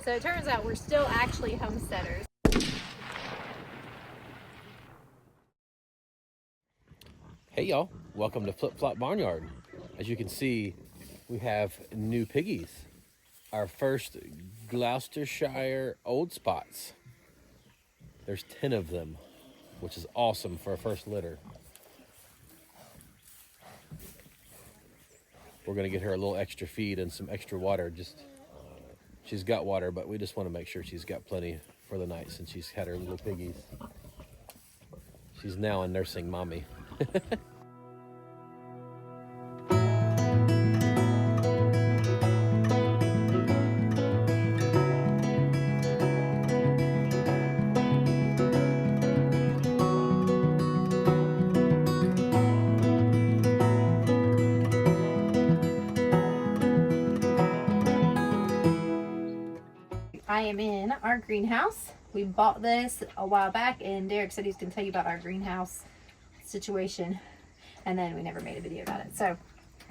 So it turns out we're still actually homesteaders. Hey y'all, welcome to Flip Flop Barnyard. As you can see, we have new piggies. Our first Gloucestershire old spots. There's 10 of them, which is awesome for a first litter. We're gonna get her a little extra feed and some extra water. She's got water, but we just want to make sure she's got plenty for the night since she's had her little piggies. She's now a nursing mommy. I am in our greenhouse. We bought this a while back, and Derek said he's going to tell you about our greenhouse situation, and then we never made a video about it. So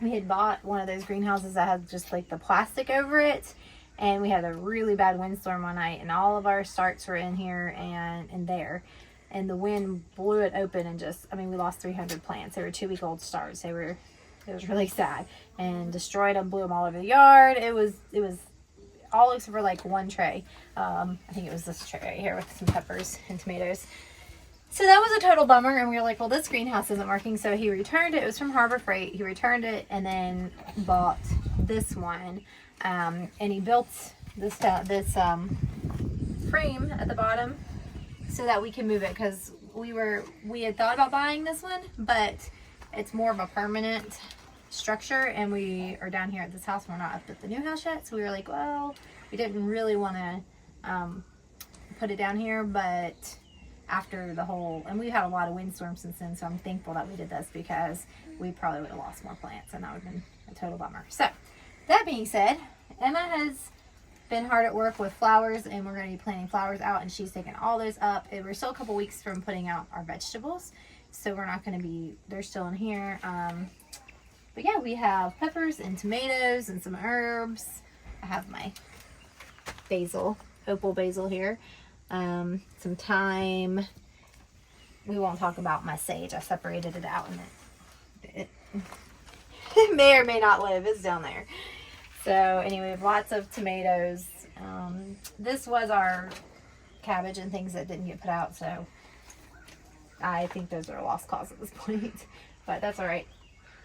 we had bought one of those greenhouses that had just like the plastic over it, and we had a really bad windstorm one night, and all of our starts were in here and in there, and the wind blew it open, and we lost 300 plants. They were 2-week-old starts. It was really sad, and destroyed them, blew them all over the yard. It was all except for like one tray. I think it was this tray right here with some peppers and tomatoes. So that was a total bummer, and we were like, well, this greenhouse isn't working. So he returned it. It was from Harbor Freight. He returned it and then bought this one. And he built this frame at the bottom so that we can move it, because we had thought about buying this one, but it's more of a permanent structure, and we are down here at this house. We're not up at the new house yet, so we were like, well, we didn't really want to put it down here, but after the whole, and we've had a lot of windstorms since then, so I'm thankful that we did this, because we probably would have lost more plants, and that would have been a total bummer. So that being said, Emma has been hard at work with flowers, and we're going to be planting flowers out, and she's taken all those up. We're still a couple weeks from putting out our vegetables, so we're not going to be, they're still in here. But yeah, we have peppers and tomatoes and some herbs. I have my basil, opal basil here. Some thyme. We won't talk about my sage. I separated it out, and it may or may not live. It's down there. So anyway, we have lots of tomatoes. This was our cabbage and things that didn't get put out, so I think those are a lost cause at this point. But that's all right.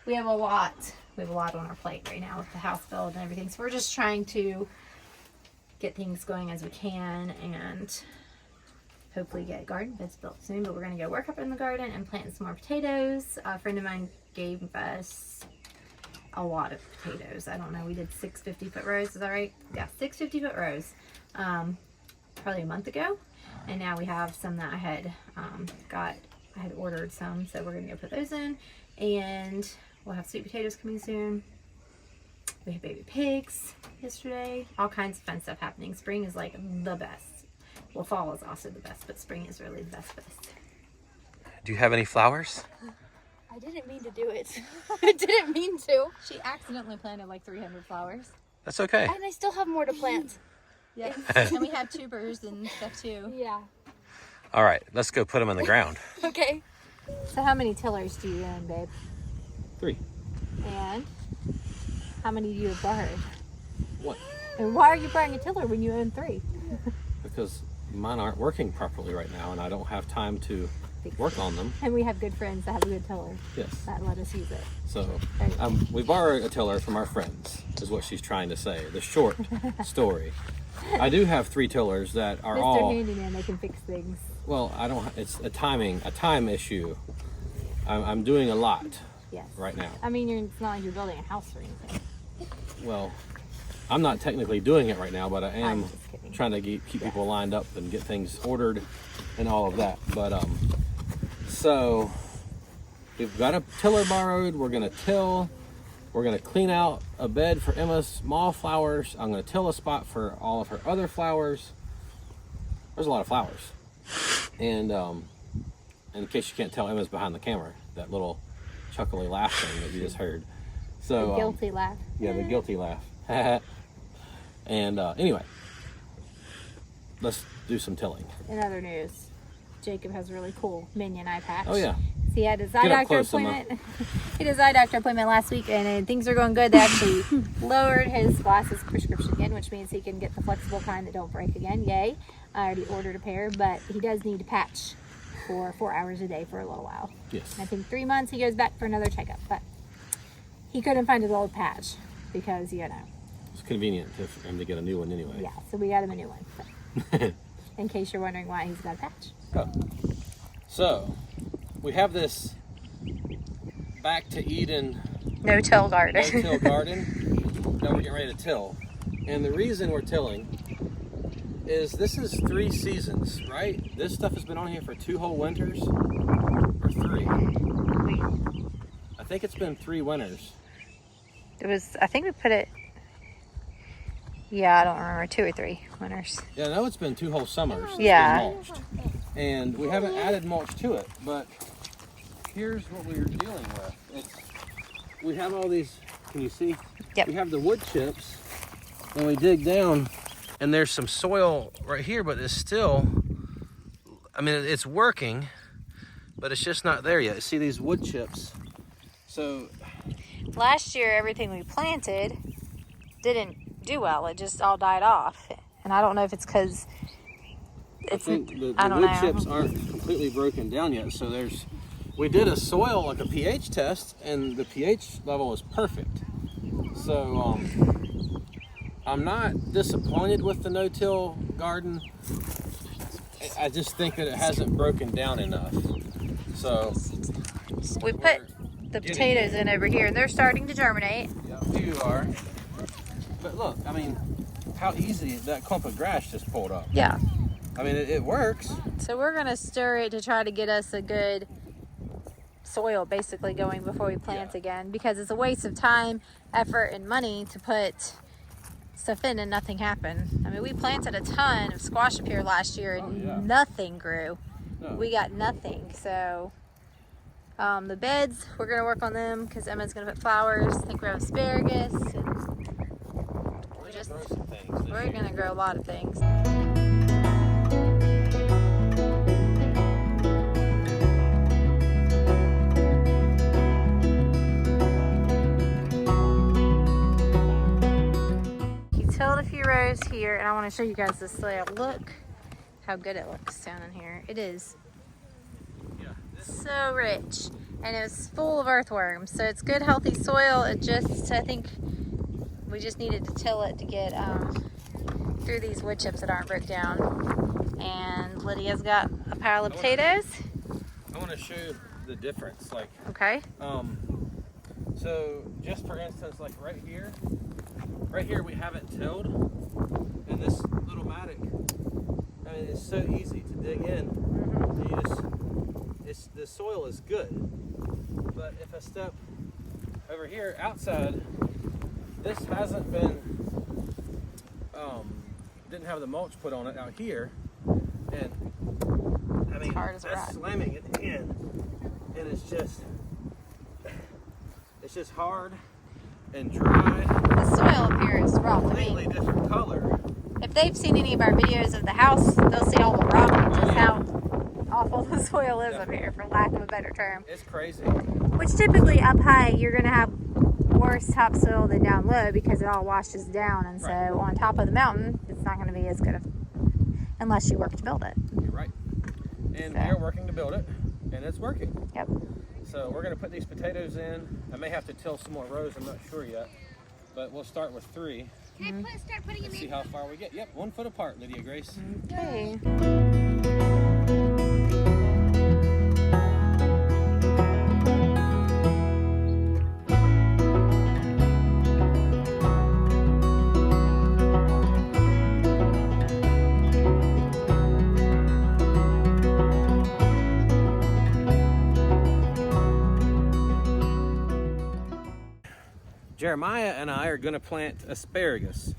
We have a lot on our plate right now with the house build and everything. So we're just trying to get things going as we can, and hopefully get garden beds built soon. But we're going to go work up in the garden and plant some more potatoes. A friend of mine gave us a lot of potatoes. I don't know, we did 6 50-foot rows. Is that right? Yeah, 6 50-foot rows probably a month ago. And now we have some that I had ordered some. So we're going to go put those in. And we'll have sweet potatoes coming soon. We had baby pigs yesterday. All kinds of fun stuff happening. Spring is like the best. Well, fall is also the best, but spring is really the best. Do you have any flowers? I didn't mean to do it. I didn't mean to. She accidentally planted like 300 flowers. That's okay. And I still have more to plant. Yeah. And we have tubers and stuff too. Yeah. All right, let's go put them in the ground. Okay. So how many tillers do you own, babe? 3. And how many do you have borrowed? 1. And why are you buying a tiller when you own 3? Because mine aren't working properly right now, and I don't have time to work on them. And we have good friends that have a good tiller. Yes. That let us use it. So we borrowed a tiller from our friends, is what she's trying to say. The short story. I do have 3 tillers that are all. Mr. Handyman, they can fix things. Well, I don't. It's a time issue. I'm doing a lot. Yes. Right now. I mean, it's not like you're building a house or anything. Well, I'm not technically doing it right now, but I am just kidding. trying to keep people lined up and get things ordered and all of that. But so we've got a tiller borrowed. We're gonna till. We're gonna clean out a bed for Emma's small flowers. I'm gonna till a spot for all of her other flowers. There's a lot of flowers. And in case you can't tell, Emma's behind the camera. That little chuckly laugh thing that you just heard. So the guilty laugh. Yeah, the guilty laugh. And anyway, let's do some tilling. In other news, Jacob has a really cool minion eye patch. Oh yeah. He had his eye doctor close, appointment. He had his eye doctor appointment last week, and things are going good. They actually lowered his glasses prescription again, which means he can get the flexible kind that don't break again. Yay! I already ordered a pair, but he does need to patch for 4 hours a day for a little while. Yes. I think 3 months he goes back for another checkup, but he couldn't find his old patch because It's convenient for him to get a new one anyway. Yeah, so we got him a new one. So. In case you're wondering why he's got a patch. Oh. So, we have this back to Eden no-till garden. no-till garden that we're getting ready to till. And the reason we're tilling is this is 3 seasons, right? This stuff has been on here for 2 whole winters, or 3. I think it's been 3 winters. I think we put it, yeah, I don't remember, 2 or 3 winters. Yeah, I know it's been 2 whole summers. It's Yeah. been mulched. And we haven't added mulch to it, but here's what we're dealing with. We have all these, can you see? Yep. We have the wood chips, and we dig down, and there's some soil right here, but it's still, I mean, it's working, but it's just not there yet. See these wood chips? So Last year, everything we planted didn't do well. It just all died off. And I don't know if it's because I think the I don't wood know. chips aren't completely broken down yet. So we did a soil, like a pH test, and the pH level is perfect. So I'm not disappointed with the no-till garden. I just think that it hasn't broken down enough. So we put the potatoes in over here, and they're starting to germinate. Yeah, here you are. But look, I mean, how easy that clump of grass just pulled up. Yeah. I mean, it works. So we're gonna stir it to try to get us a good soil basically going before we plant again, because it's a waste of time, effort, and money to put stuff in and nothing happened. I mean, we planted a ton of squash up here last year and nothing grew. No. We got nothing. So the beds, we're gonna work on them because Emma's gonna put flowers. I think we have asparagus, and we're gonna grow a lot of things. Tilled a few rows here, and I want to show you guys this soil. Look how good it looks down in here. It is so rich, and it was full of earthworms, so it's good healthy soil. I think we just needed to till it to get through these wood chips that aren't broke down. And Lydia's got a pile of potatoes. I want to show you the difference. Like, okay, so just for instance, like right here we haven't tilled, and this little mattock, I mean, it's so easy to dig in. The soil is good, but if I step over here outside, this hasn't been didn't have the mulch put on it out here, and I mean, that's slamming it in, and it's just hard and dry. the soil up here is rough. Completely different color. If they've seen any of our videos of the house, they'll see all the rock and just how awful the soil is up here, for lack of a better term. It's crazy. Which typically up high, you're going to have worse topsoil than down low because it all washes down. And so on top of the mountain, it's not going to be as good unless you work to build it. You're right. And we're working to build it, and it's working. Yep. So we're going to put these potatoes in. I may have to till some more rows, I'm not sure yet. But we'll start with 3. Can I start putting Let's see how far we get. Yep, 1 foot apart, Lydia Grace. Okay. Jeremiah and I are going to plant asparagus.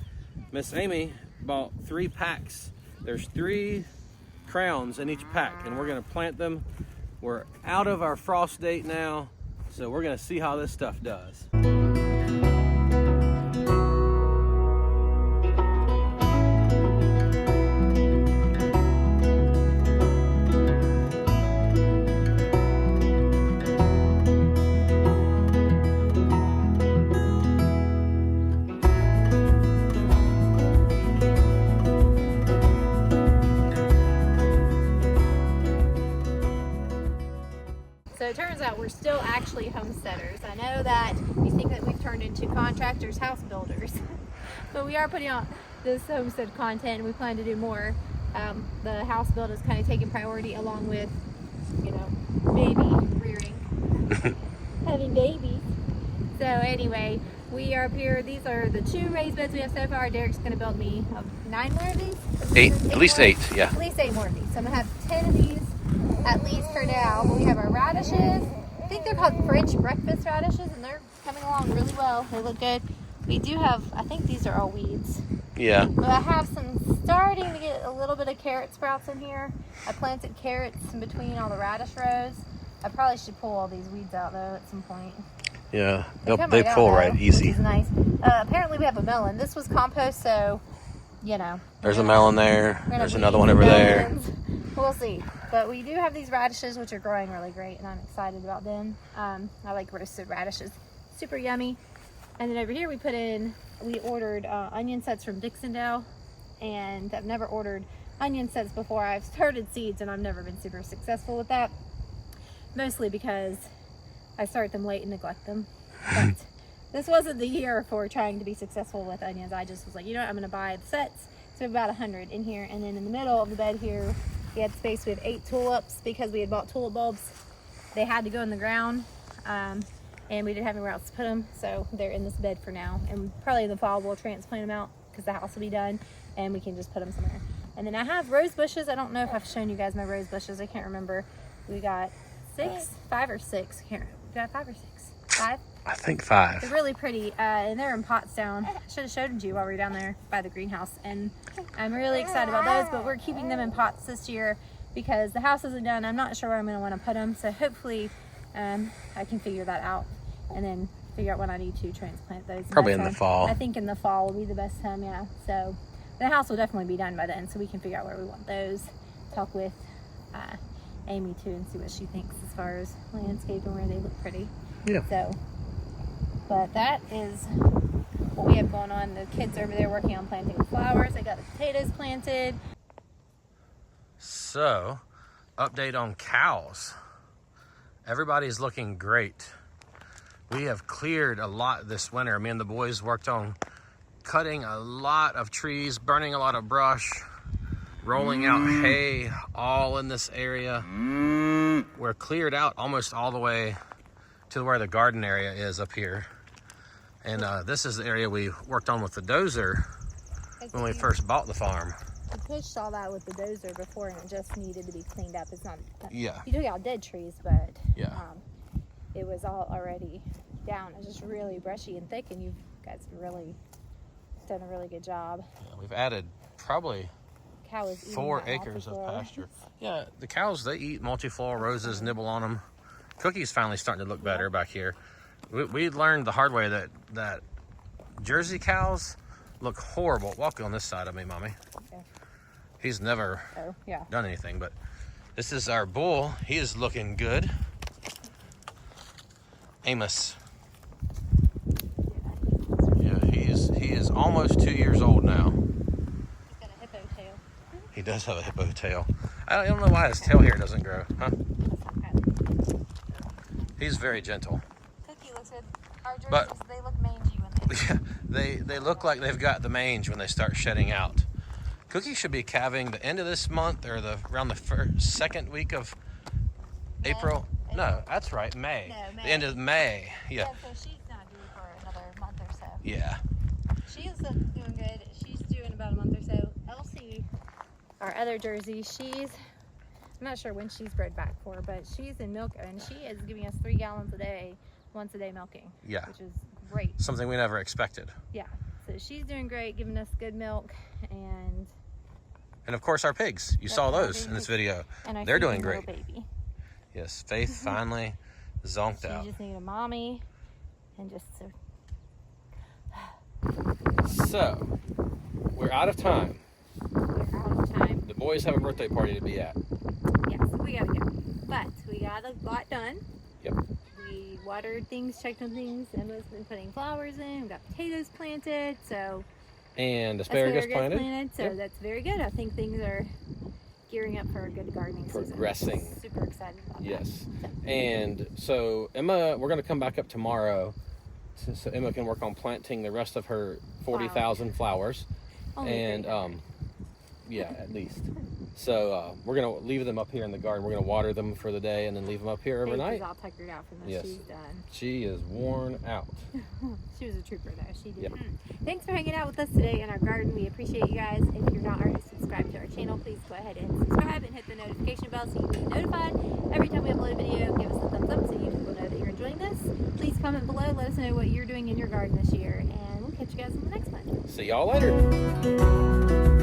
Miss Amy bought 3 packs. There's 3 crowns in each pack, and we're going to plant them. We're out of our frost date now, so we're going to see how this stuff does. turns out we're still actually homesteaders. I know that you think that we've turned into contractors, house builders, but we are putting out this homestead content, and we plan to do more. The house build is kind of taking priority along with, you know, baby rearing, having babies. So anyway, we are up here. These are the 2 raised beds we have so far. Derek's going to build me 9 more of these? 8, at least 8, yeah. At least 8 more of these. So I'm going to have 10 of these at least for now. But we have our radishes. I think they're called French breakfast radishes, and they're coming along really well. They look good. We do have, I think these are all weeds. Yeah. But I have some starting to get a little bit of carrot sprouts in here. I planted carrots in between all the radish rows. I probably should pull all these weeds out though at some point. Yeah, They pull right easy. Which is nice. Apparently we have a melon. This was compost, so, you know. There's a melon there. There's another one over there. We'll see. But we do have these radishes, which are growing really great, and I'm excited about them. I like roasted radishes. Super yummy. And then over here we ordered onion sets from Dixondale, and I've never ordered onion sets before. I've started seeds, and I've never been super successful with that. Mostly because I start them late and neglect them. But this wasn't the year for trying to be successful with onions. I just was like, you know what, I'm gonna buy the sets. So we have about 100 in here. And then in the middle of the bed here, we had space. We have 8 tulips because we had bought tulip bulbs. They had to go in the ground. And we didn't have anywhere else to put them. So they're in this bed for now. And probably in the fall we'll transplant them out because the house will be done and we can just put them somewhere. And then I have rose bushes. I don't know if I've shown you guys my rose bushes. I can't remember. We got 5 or 6. I can't remember. We got 5 or 6? 5? I think 5. They're really pretty, and they're in pots down. I should have showed you while we were down there by the greenhouse, and I'm really excited about those, but we're keeping them in pots this year because the house isn't done. I'm not sure where I'm going to want to put them, so hopefully I can figure that out and then figure out when I need to transplant those. Probably in the fall. I think in the fall will be the best time, yeah. So the house will definitely be done by then, so we can figure out where we want those. Talk with Amy too and see what she thinks as far as landscape and where they look pretty. Yeah. So, but that is what we have going on. The kids are over there working on planting flowers. They got the potatoes planted. So, update on cows. Everybody's looking great. We have cleared a lot this winter. Me and the boys worked on cutting a lot of trees, burning a lot of brush, rolling out hay all in this area. We're cleared out almost all the way to where the garden area is up here. And this is the area we worked on with the dozer when we first bought the farm. We pushed all that with the dozer before and it just needed to be cleaned up. It's not, yeah. You took out dead trees, but yeah. It was all already down. It's just really brushy and thick, and you guys really done a really good job. Yeah, we've added probably 4 acres of pasture. Yeah, the cows, they eat multiflora roses, nibble on them. Cookie's finally starting to look better back here. We learned the hard way that Jersey cows look horrible. Walk on this side of me, Mommy. Okay. He's never done anything, but this is our bull. He is looking good. Amos. Yeah, he is almost 2 years old now. He's got a hippo tail. He does have a hippo tail. I don't know why his tail hair doesn't grow, huh? He's very gentle. Cookie looks good. Our jerseys, they look mangy when they look like they've got the mange when they start shedding out. Cookie should be calving the end of this month or around the second week of April. No, that's right, May. No, May. The end of May. Yeah. So she's not due for another month or so. Yeah. She's doing good. She's due in about a month or so. Elsie, our other Jersey, I'm not sure when she's bred back for, but she's in milk, and she is giving us 3 gallons a day, once a day milking. Yeah. Which is great. Something we never expected. Yeah. So she's doing great, giving us good milk, and of course our pigs. You saw those in this video. And they're doing great. Baby. Yes, Faith finally zonked out. She just needed a mommy, and just So, we're out of time. We're out of time. The boys have a birthday party to be at. Yes, we gotta go. But we got a lot done. Yep. We watered things, checked on things, Emma's been putting flowers in, we got potatoes planted, so And asparagus planted. So that's very good. I think things are gearing up for a good gardening season. Progressing. Super excited about Yes. that. And so Emma, we're going to come back up tomorrow so Emma can work on planting the rest of her 40,000 flowers. Only And 300. yeah, at least. So we're going to leave them up here in the garden. We're going to water them for the day and then leave them up here overnight. Faith is all tuckered out from this. Yes. She's done. She is worn out. She was a trooper though. She did. Yep. Thanks for hanging out with us today in our garden. We appreciate you guys. If you're not already subscribed to our channel, please go ahead and subscribe and hit the notification bell so you can be notified every time we upload a video. Give us a thumbs up so YouTube will know that you're enjoying this. Please comment below. Let us know what you're doing in your garden this year, and we'll catch you guys in the next one. See y'all later.